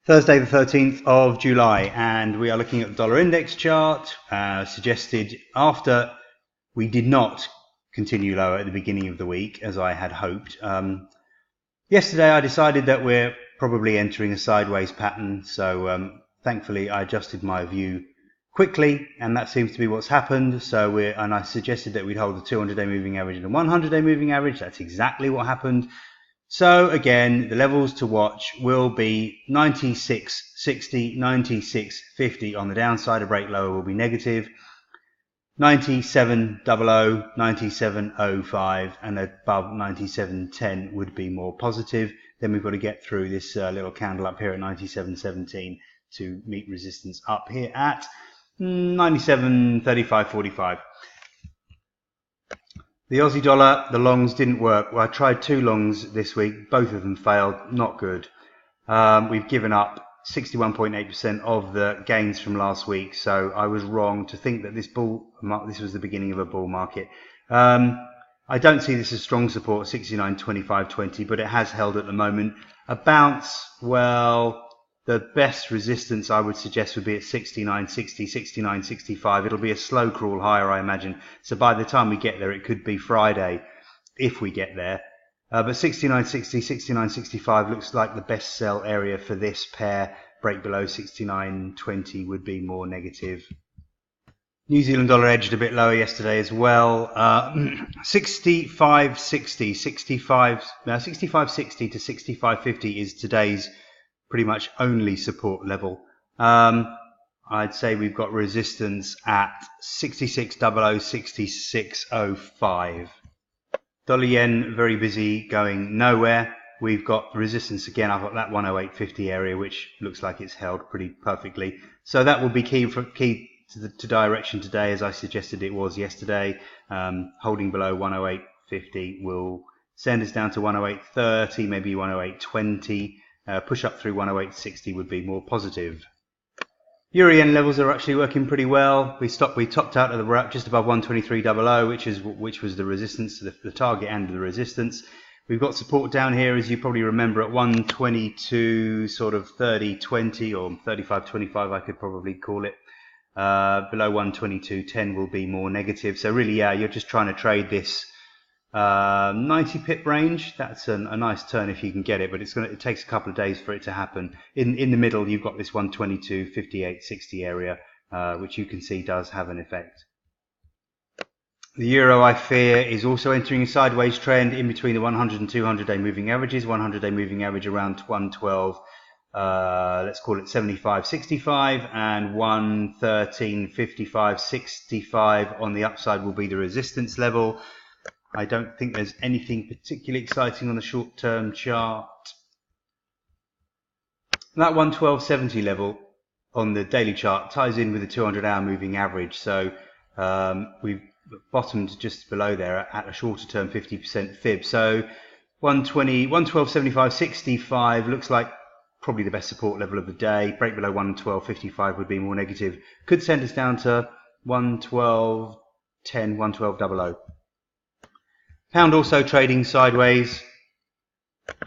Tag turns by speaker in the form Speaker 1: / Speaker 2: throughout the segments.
Speaker 1: Thursday the 13th of July, and we are looking at the dollar index chart, suggested after we did not continue lower at the beginning of the week as I had hoped. Yesterday I decided that we're probably entering a sideways pattern, so thankfully I adjusted my view quickly, and that seems to be what's happened. And I suggested that we'd hold the 200-day moving average and the 100-day moving average. That's exactly what happened. So again, the levels to watch will be 96.60, 96.50 on the downside. A break lower will be negative. 97.00, 97.05, and above 97.10 would be more positive. Then we've got to get through this little candle up here at 97.17 to meet resistance up here at 97.35.45. The Aussie dollar, the longs didn't work. Well, I tried two longs this week. Both of them failed. Not good. We've given up 61.8% of the gains from last week. So I was wrong to think that this was the beginning of a bull market. I don't see this as strong support, 69.25.20, but it has held at the moment. A bounce, well, the best resistance I would suggest would be at 69.60, 69.65. It'll be a slow crawl higher, I imagine. So by the time we get there, it could be Friday if we get there. But 69.60, 69.65 looks like the best sell area for this pair. Break below 69.20 would be more negative. New Zealand dollar edged a bit lower yesterday as well. 65.60, 65.60 to 65.50 is today's pretty much only support level. I'd say we've got resistance at 66.00, 66.05. Dollar yen very busy, going nowhere. We've got resistance again up at that 108.50 area, which looks like it's held pretty perfectly. So that will be key to direction today, as I suggested it was yesterday. Holding below 108.50 will send us down to 108.30, maybe 108.20. Push up through 108.60 would be more positive. Euro yen levels are actually working pretty well. We topped out at just above 123.00, which was the resistance, the target and the resistance. We've got support down here, as you probably remember, at 122, sort of 30.20 or 35.25, I could probably call it. Below 122.10 will be more negative. So really, yeah, you're just trying to trade this 90 pip range. That's a nice turn if you can get it, but it takes a couple of days for it to happen. In the middle, you've got this 122.58.60 area, which you can see does have an effect. The euro, I fear, is also entering a sideways trend in between the 100 and 200-day moving averages. 100-day moving average around 112. Let's call it 75.65, and 113.55.65 on the upside will be the resistance level. I don't think there's anything particularly exciting on the short-term chart. That 112.70 level on the daily chart ties in with the 200-hour moving average. So we've bottomed just below there at a shorter-term 50% fib. So 112.75.65 looks like probably the best support level of the day. Break below 112.55 would be more negative. Could send us down to 112.10, 112.00. Pound also trading sideways.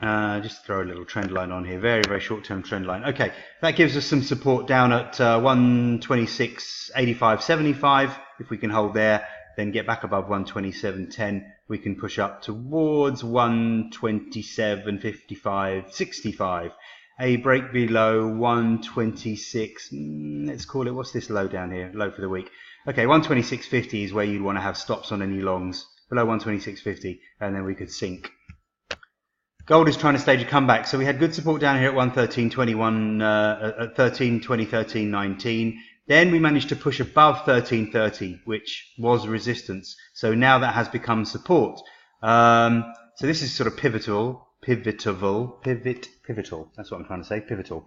Speaker 1: Just throw a little trend line on here. Very, very short-term trend line. Okay, that gives us some support down at 126.85.75. If we can hold there, then get back above 127.10, we can push up towards 127.55.65. A break below 126, let's call it, what's this low down here? Low for the week. Okay, 126.50 is where you'd want to have stops on any longs. Below 126.50, and then we could sink. Gold is trying to stage a comeback. So we had good support down here at 113.21, at 13.20, 13.19. Then we managed to push above 13.30, which was resistance. So now that has become support. So this is sort of pivotal. That's what I'm trying to say, pivotal.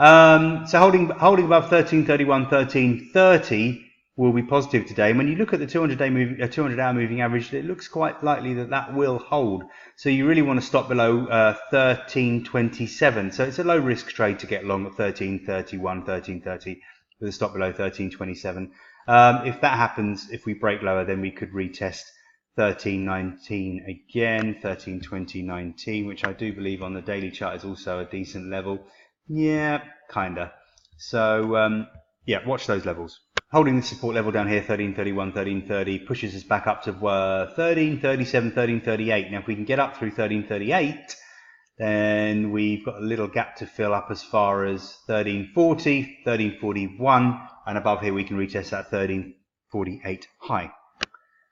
Speaker 1: So holding above 13.31, 13.30 will be positive today. And when you look at the 200-hour moving average, it looks quite likely that will hold. So you really want to stop below 13.27. So it's a low risk trade to get long at 13.31, 13.30 with a stop below 13.27. If that happens, if we break lower, then we could retest 13.19 again, 13.20.19, which I do believe on the daily chart is also a decent level. Yeah, kinda. So yeah, watch those levels. Holding the support level down here, 1331, 1330, pushes us back up to 1337, 1338. Now if we can get up through 1338, then we've got a little gap to fill up as far as 1340, 1341, and above here we can retest that 1348 high.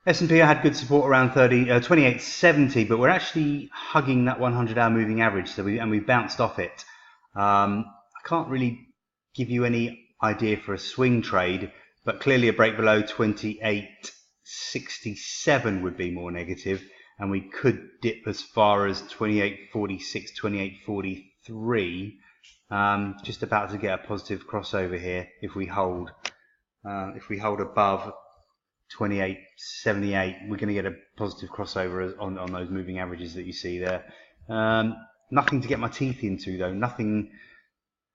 Speaker 1: S&P had good support around 2870, but we're actually hugging that 100-hour moving average, so we bounced off it. I can't really give you any idea for a swing trade, but clearly a break below 2867 would be more negative, and we could dip as far as 2846, 2843. Just about to get a positive crossover here if we hold above 2878, we're going to get a positive crossover on those moving averages that you see there. Nothing to get my teeth into though,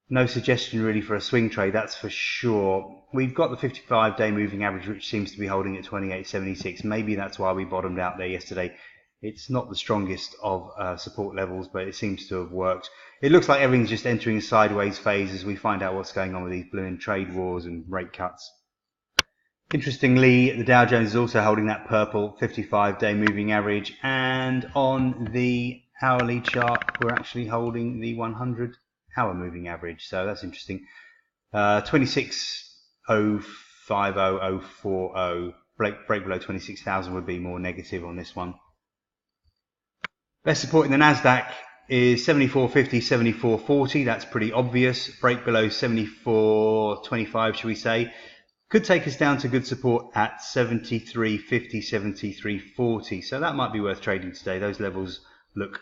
Speaker 1: no suggestion really for a swing trade, that's for sure. We've got the 55-day moving average, which seems to be holding at 2876. Maybe that's why we bottomed out there yesterday. It's not the strongest of support levels, but it seems to have worked. It looks like everything's just entering a sideways phase as we find out what's going on with these blooming trade wars and rate cuts. Interestingly, the Dow Jones is also holding that purple 55-day moving average, and on the hourly chart we're actually holding the 100-hour moving average, so that's interesting. 26,050,040, break below 26,000 would be more negative on this one. Best support in the Nasdaq is 74.50, 74.40, that's pretty obvious. Break below 74.25, should we say. Could take us down to good support at 73.50, 73.40, so that might be worth trading today. Those levels look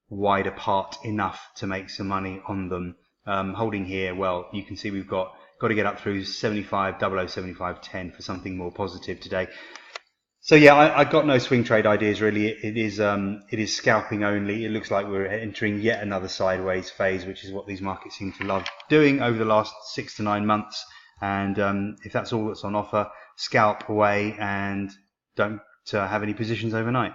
Speaker 1: wide apart enough to make some money on them. Holding here, well, you can see we've got to get up through 75.00, 75.10 for something more positive today. So yeah, I got no swing trade ideas really. It is scalping only. It looks like we're entering yet another sideways phase, which is what these markets seem to love doing over the last 6 to 9 months. And if that's all that's on offer, scalp away and don't have any positions overnight.